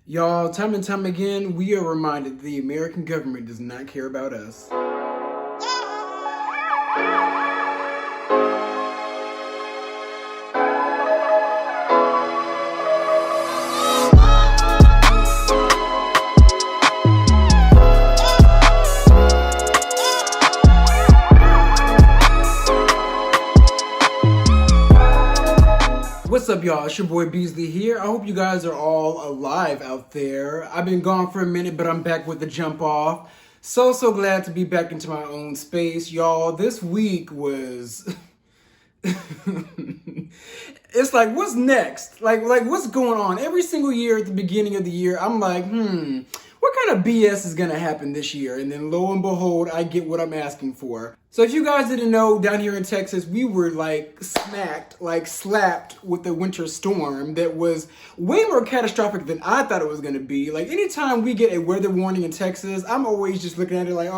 Y'all, time and time again, we are reminded the American government does not care about us. What's up, y'all? It's your boy Beasley here. I hope you guys are all alive out there. I've been gone for a minute, but I'm back with the jump off. So glad to be back into my own space. Y'all, this week was... It's like, what's next? Like what's going on? Every single year at the beginning of the year, I'm like, what kind of BS is gonna happen this year? And then lo and behold, I get what I'm asking for. So if you guys didn't know, down here in Texas, we were slapped with the winter storm that was way more catastrophic than I thought it was gonna be. Like anytime we get a weather warning in Texas, I'm always just looking at it like,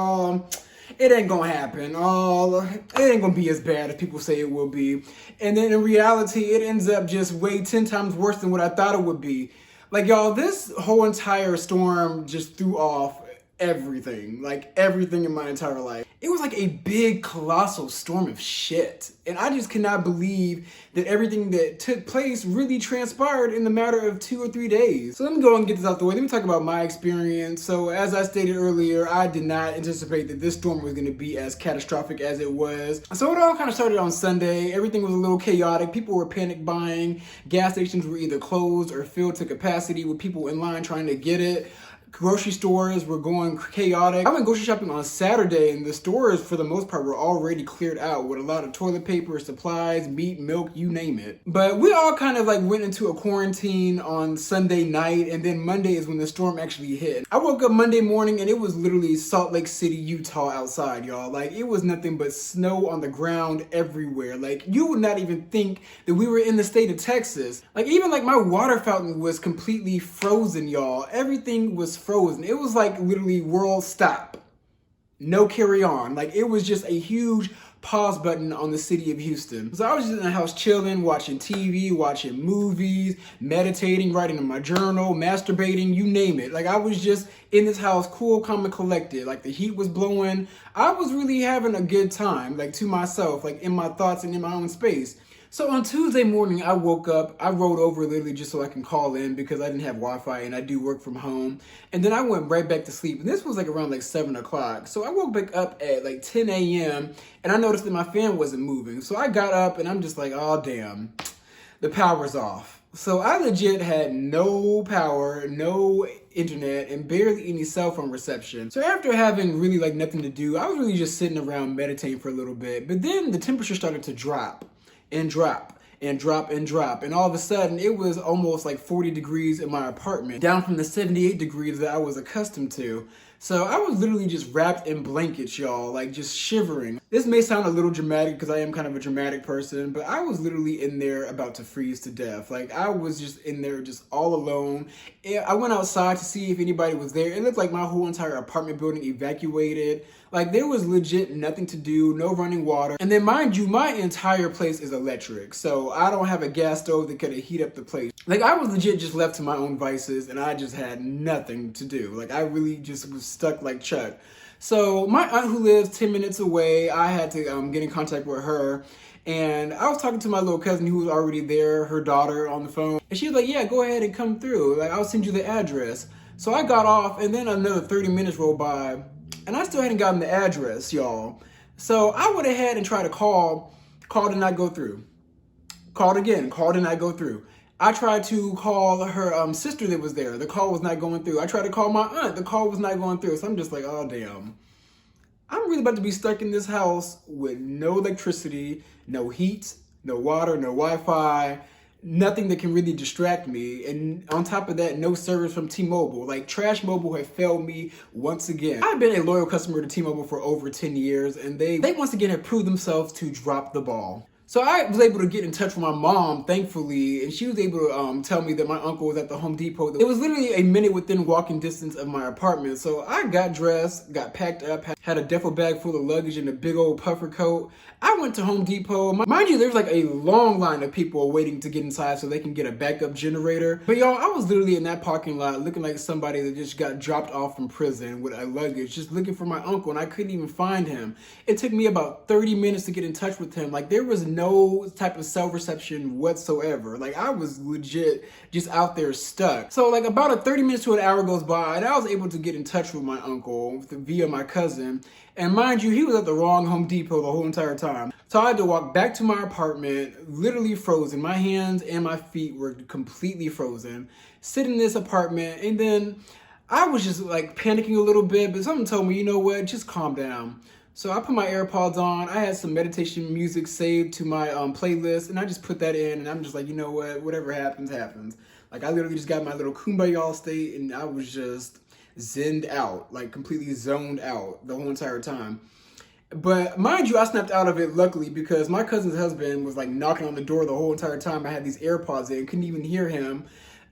it ain't gonna happen. It ain't gonna be as bad as people say it will be. And then in reality, it ends up just way 10 times worse than what I thought it would be. Like, y'all, this whole entire storm just threw off everything. Like, everything in my entire life. It was like a big, colossal storm of shit. And I just cannot believe that everything that took place really transpired in the matter of 2 or 3 days. So let me go and get this out the way. Let me talk about my experience. So as I stated earlier, I did not anticipate that this storm was going to be as catastrophic as it was. So it all kind of started on Sunday. Everything was a little chaotic. People were panic buying. Gas stations were either closed or filled to capacity with people in line trying to get it. Grocery stores were going chaotic. I went grocery shopping on Saturday and the stores for the most part were already cleared out with a lot of toilet paper, supplies, meat, milk, you name it. But we all kind of like went into a quarantine on Sunday night, and then Monday is when the storm actually hit. I woke up Monday morning and it was literally Salt Lake City, Utah outside, y'all. Like it was nothing but snow on the ground everywhere. Like you would not even think that we were in the state of Texas. Like even like my water fountain was completely frozen, y'all. Everything was frozen. It was like literally world stop. No carry on. Like it was just a huge pause button on the city of Houston. So I was just in the house chilling, watching TV, watching movies, meditating, writing in my journal, masturbating, you name it. Like I was just in this house, cool, calm, and collected. Like the heat was blowing. I was really having a good time, like to myself, like in my thoughts and in my own space. So on Tuesday morning, I woke up, I rolled over literally just so I can call in because I didn't have Wi-Fi and I do work from home. And then I went right back to sleep. And this was like around like 7 o'clock. So I woke back up at like 10 a.m. and I noticed that my fan wasn't moving. So I got up and I'm just like, oh damn, the power's off. So I legit had no power, no internet, and barely any cell phone reception. So after having really like nothing to do, I was really just sitting around meditating for a little bit. But then the temperature started to drop. And drop and drop and drop. And all of a sudden, it was almost like 40 degrees in my apartment, down from the 78 degrees that I was accustomed to. So I was literally just wrapped in blankets, y'all, like just shivering. This may sound a little dramatic because I am kind of a dramatic person, but I was literally in there about to freeze to death. Like I was just in there just all alone. I went outside to see if anybody was there. It looked like my whole entire apartment building evacuated. Like there was legit nothing to do, no running water. And then mind you, my entire place is electric. So I don't have a gas stove that could heat up the place. Like I was legit just left to my own vices and I just had nothing to do. Like I really just was stuck like Chuck. So my aunt who lives 10 minutes away, I had to get in contact with her. And I was talking to my little cousin who was already there, her daughter on the phone. And she was like, yeah, go ahead and come through. Like I'll send you the address. So I got off and then another 30 minutes rolled by. And I still hadn't gotten the address, y'all. So I went ahead and tried to call did not go through. Called again, call did not go through. I tried to call her sister that was there. The call was not going through. I tried to call my aunt. The call was not going through. So I'm just like, oh, damn. I'm really about to be stuck in this house with no electricity, no heat, no water, no Wi-Fi, nothing that can really distract me. And on top of that, no service from T-Mobile. Like Trash Mobile have failed me once again. I've been a loyal customer to T-Mobile for over 10 years and they once again have proved themselves to drop the ball. So I was able to get in touch with my mom, thankfully, and she was able to tell me that my uncle was at the Home Depot. It was literally a minute within walking distance of my apartment. So I got dressed, got packed up, had a duffel bag full of luggage and a big old puffer coat. I went to Home Depot. Mind you, there's like a long line of people waiting to get inside so they can get a backup generator. But y'all, I was literally in that parking lot looking like somebody that just got dropped off from prison with a luggage, just looking for my uncle, and I couldn't even find him. It took me about 30 minutes to get in touch with him. Like, there was no type of self-reception whatsoever. Like, I was legit just out there stuck. So like about a 30 minutes to an hour goes by, and I was able to get in touch with my uncle via my cousin. And mind you, he was at the wrong Home Depot the whole entire time. So I had to walk back to my apartment, literally frozen. My hands and my feet were completely frozen. Sit in this apartment, and then I was just like panicking a little bit, but something told me, you know what, just calm down. So I put my AirPods on. I had some meditation music saved to my playlist, and I just put that in, and I'm just like, you know what, whatever happens, happens. Like, I literally just got my little kumbaya state, and I was just zenned out, like completely zoned out the whole entire time. But mind you, I snapped out of it luckily because my cousin's husband was like knocking on the door the whole entire time. I had these AirPods in, couldn't even hear him.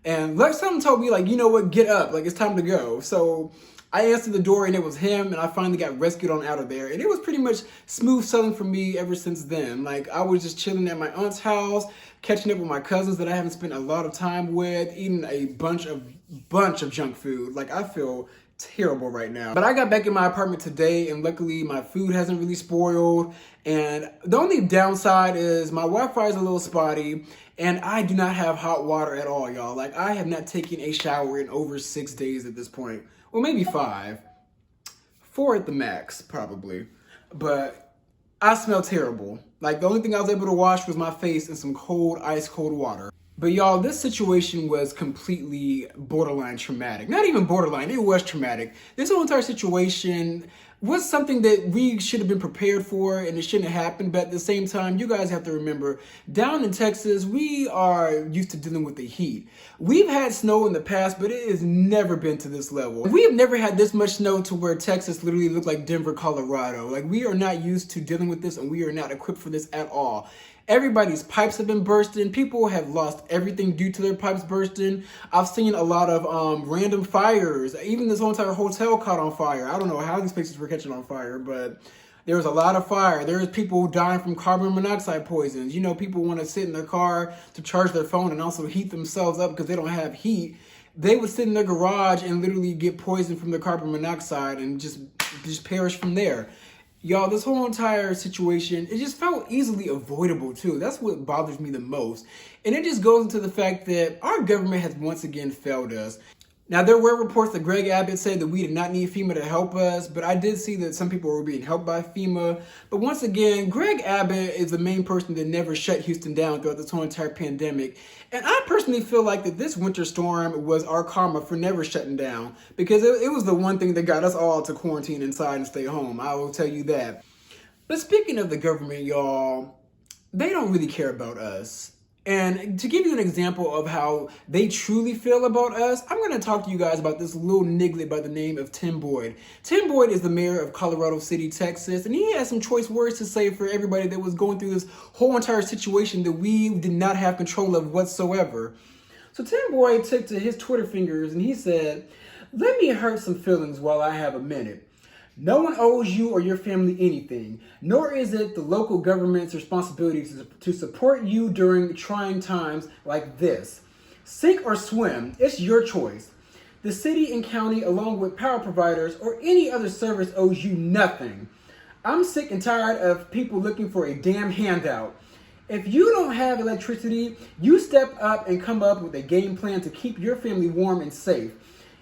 And like something told me, like, you know what, get up, like it's time to go. So I answered the door and it was him, and I finally got rescued on out of there. And it was pretty much smooth sailing for me ever since then. Like, I was just chilling at my aunt's house, catching up with my cousins that I haven't spent a lot of time with, eating a bunch of junk food. Like, I feel terrible right now. But I got back in my apartment today, and luckily my food hasn't really spoiled. And the only downside is my Wi-Fi is a little spotty, and I do not have hot water at all, y'all. Like, I have not taken a shower in over 6 days at this point. Well, maybe 5. 4 at the max, probably. But I smell terrible. Like, the only thing I was able to wash was my face in some cold, ice cold water. But y'all, this situation was completely borderline traumatic. Not even borderline, it was traumatic. This whole entire situation was something that we should have been prepared for, and it shouldn't have happened. But at the same time, you guys have to remember, down in Texas, we are used to dealing with the heat. We've had snow in the past, but it has never been to this level. We have never had this much snow to where Texas literally looked like Denver, Colorado. Like, we are not used to dealing with this, and we are not equipped for this at all. Everybody's pipes have been bursting. People have lost everything due to their pipes bursting. I've seen a lot of random fires. Even this whole entire hotel caught on fire. I don't know how these places were catching on fire, but there was a lot of fire. There was people dying from carbon monoxide poisons. You know, people want to sit in their car to charge their phone and also heat themselves up because they don't have heat. They would sit in their garage and literally get poisoned from the carbon monoxide and just perish from there. Y'all, this whole entire situation, it just felt easily avoidable too. That's what bothers me the most. And it just goes into the fact that our government has once again failed us. Now, there were reports that Greg Abbott said that we did not need FEMA to help us, but I did see that some people were being helped by FEMA. But once again, Greg Abbott is the main person that never shut Houston down throughout this whole entire pandemic. And I personally feel like that this winter storm was our karma for never shutting down, because it was the one thing that got us all to quarantine inside and stay home. I will tell you that. But speaking of the government, y'all, they don't really care about us. And to give you an example of how they truly feel about us, I'm going to talk to you guys about this little niglet by the name of Tim Boyd. Tim Boyd is the mayor of Colorado City, Texas, and he has some choice words to say for everybody that was going through this whole entire situation that we did not have control of whatsoever. So Tim Boyd took to his Twitter fingers and he said, "Let me hurt some feelings while I have a minute. No one owes you or your family anything, nor is it the local government's responsibility to support you during trying times like this. Sink or swim, it's your choice. The city and county, along with power providers or any other service, owes you nothing. I'm sick and tired of people looking for a damn handout. If you don't have electricity, you step up and come up with a game plan to keep your family warm and safe.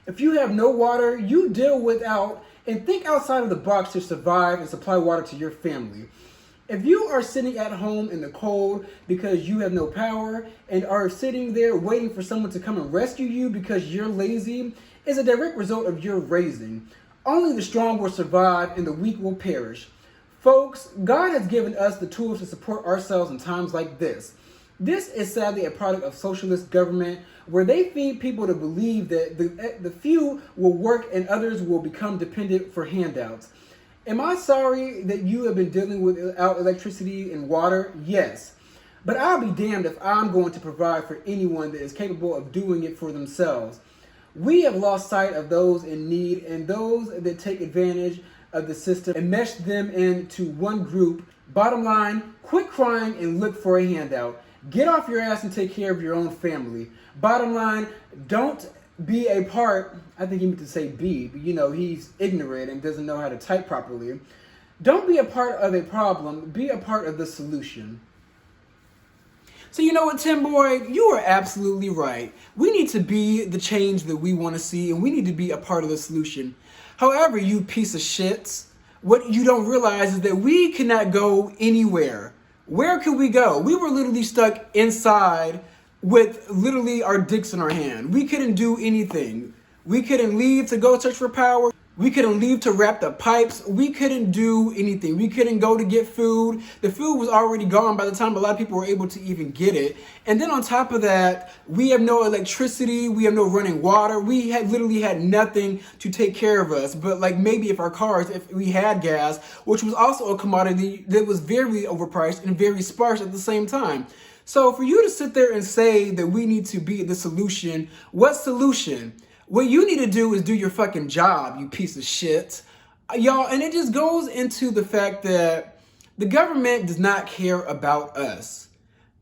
If you have no water, you deal without and think outside of the box to survive and supply water to your family. If you are sitting at home in the cold because you have no power and are sitting there waiting for someone to come and rescue you because you're lazy, is a direct result of your raising. Only the strong will survive and the weak will perish. Folks, God has given us the tools to support ourselves in times like this. This is sadly a product of socialist government where they feed people to believe that the few will work and others will become dependent for handouts. Am I sorry that you have been dealing without electricity and water? Yes. But I'll be damned if I'm going to provide for anyone that is capable of doing it for themselves. We have lost sight of those in need and those that take advantage of the system and mesh them into one group. Bottom line, quit crying and look for a handout. Get off your ass and take care of your own family. Bottom line, don't be a part, I think he meant to say be, but he's ignorant and doesn't know how to type properly. Don't be a part of a problem, be a part of the solution. So you know what, Tim Boy, you are absolutely right. We need to be the change that we want to see, and we need to be a part of the solution. However, you piece of shits, what you don't realize is that we cannot go anywhere. Where could we go? We were literally stuck inside with literally our dicks in our hand. We couldn't do anything. We couldn't leave to go search for power. We couldn't leave to wrap the pipes. We couldn't do anything. We couldn't go to get food. The food was already gone by the time a lot of people were able to even get it. And then on top of that, we have no electricity. We have no running water. We had literally had nothing to take care of us. But like maybe if we had gas, which was also a commodity that was very overpriced and very sparse at the same time. So for you to sit there and say that we need to be the solution, what solution? What you need to do is do your fucking job, you piece of shit. Y'all, and it just goes into the fact that the government does not care about us.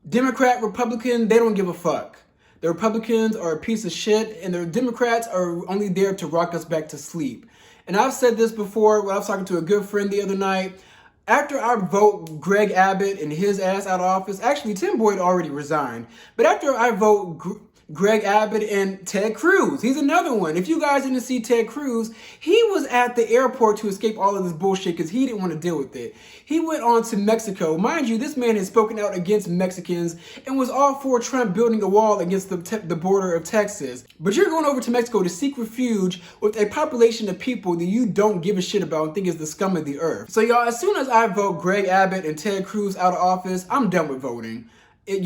Democrat, Republican, they don't give a fuck. The Republicans are a piece of shit, and the Democrats are only there to rock us back to sleep. And I've said this before when I was talking to a good friend the other night. After I vote Greg Abbott and his ass out of office, actually Tim Boyd already resigned, but after I vote Greg Abbott and Ted Cruz. He's another one. If you guys didn't see Ted Cruz, he was at the airport to escape all of this bullshit because he didn't want to deal with it. He went on to Mexico. Mind you, this man has spoken out against Mexicans and was all for Trump building a wall against the border of Texas. But you're going over to Mexico to seek refuge with a population of people that you don't give a shit about and think is the scum of the earth. So y'all, as soon as I vote Greg Abbott and Ted Cruz out of office, I'm done with voting. It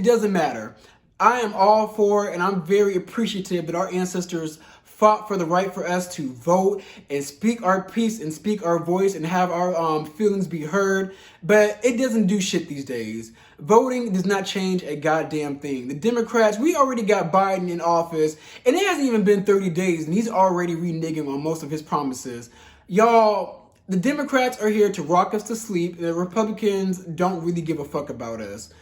doesn't matter. I am all for, and I'm very appreciative that our ancestors fought for the right for us to vote and speak our piece and speak our voice and have our feelings be heard. But it doesn't do shit these days. Voting does not change a goddamn thing. The Democrats, we already got Biden in office, and it hasn't even been 30 days, and he's already reneging on most of his promises. Y'all, the Democrats are here to rock us to sleep, and the Republicans don't really give a fuck about us.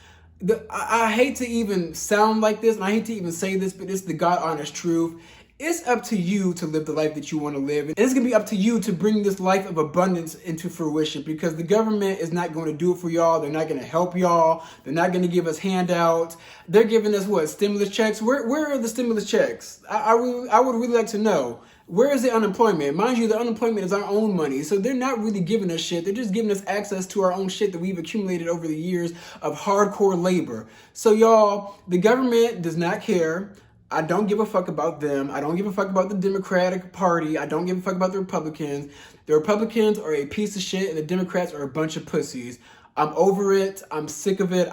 I hate to even sound like this, and I hate to even say this, but it's the God honest truth. It's up to you to live the life that you want to live. And it's going to be up to you to bring this life of abundance into fruition, because the government is not going to do it for y'all. They're not going to help y'all. They're not going to give us handouts. They're giving us what? Stimulus checks? Where are the stimulus checks? I would really like to know. Where is the unemployment? Mind you, the unemployment is our own money. So they're not really giving us shit. They're just giving us access to our own shit that we've accumulated over the years of hardcore labor. So y'all, the government does not care. I don't give a fuck about them. I don't give a fuck about the Democratic Party. I don't give a fuck about the Republicans. The Republicans are a piece of shit and the Democrats are a bunch of pussies. I'm over it. I'm sick of it.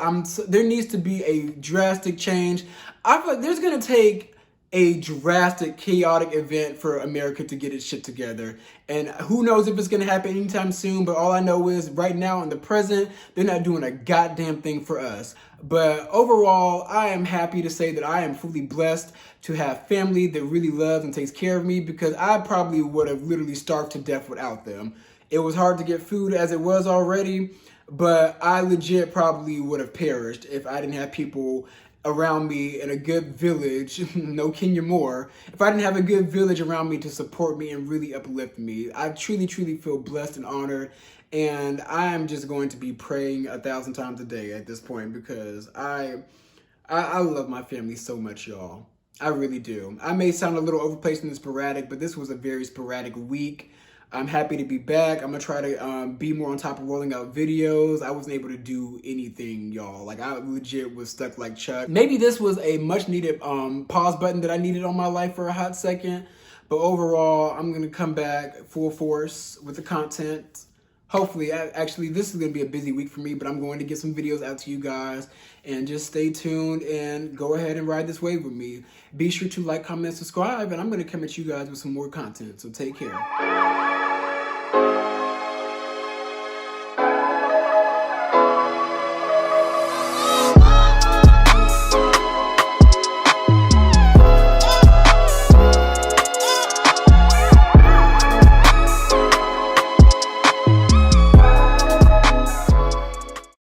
There needs to be a drastic change. I feel like there's going to take a drastic, chaotic event for America to get its shit together. And who knows if it's going to happen anytime soon, but all I know is right now in the present, they're not doing a goddamn thing for us. But overall, I am happy to say that I am fully blessed to have family that really loves and takes care of me, because I probably would have literally starved to death without them. It was hard to get food as it was already, but I legit probably would have perished if I didn't have people around me in a good village, no Kenya Moore, if I didn't have a good village around me to support me and really uplift me. I truly, truly feel blessed and honored, and I am just going to be praying 1,000 times a day at this point, because I love my family so much, y'all. I really do. I may sound a little overplaced and sporadic, but this was a very sporadic week. I'm happy to be back. I'm going to try to be more on top of rolling out videos. I wasn't able to do anything, y'all. Like, I legit was stuck like Chuck. Maybe this was a much needed pause button that I needed on my life for a hot second. But overall, I'm going to come back full force with the content. Hopefully, actually, this is going to be a busy week for me, but I'm going to get some videos out to you guys. And just stay tuned and go ahead and ride this wave with me. Be sure to like, comment, subscribe, and I'm going to come at you guys with some more content. So take care.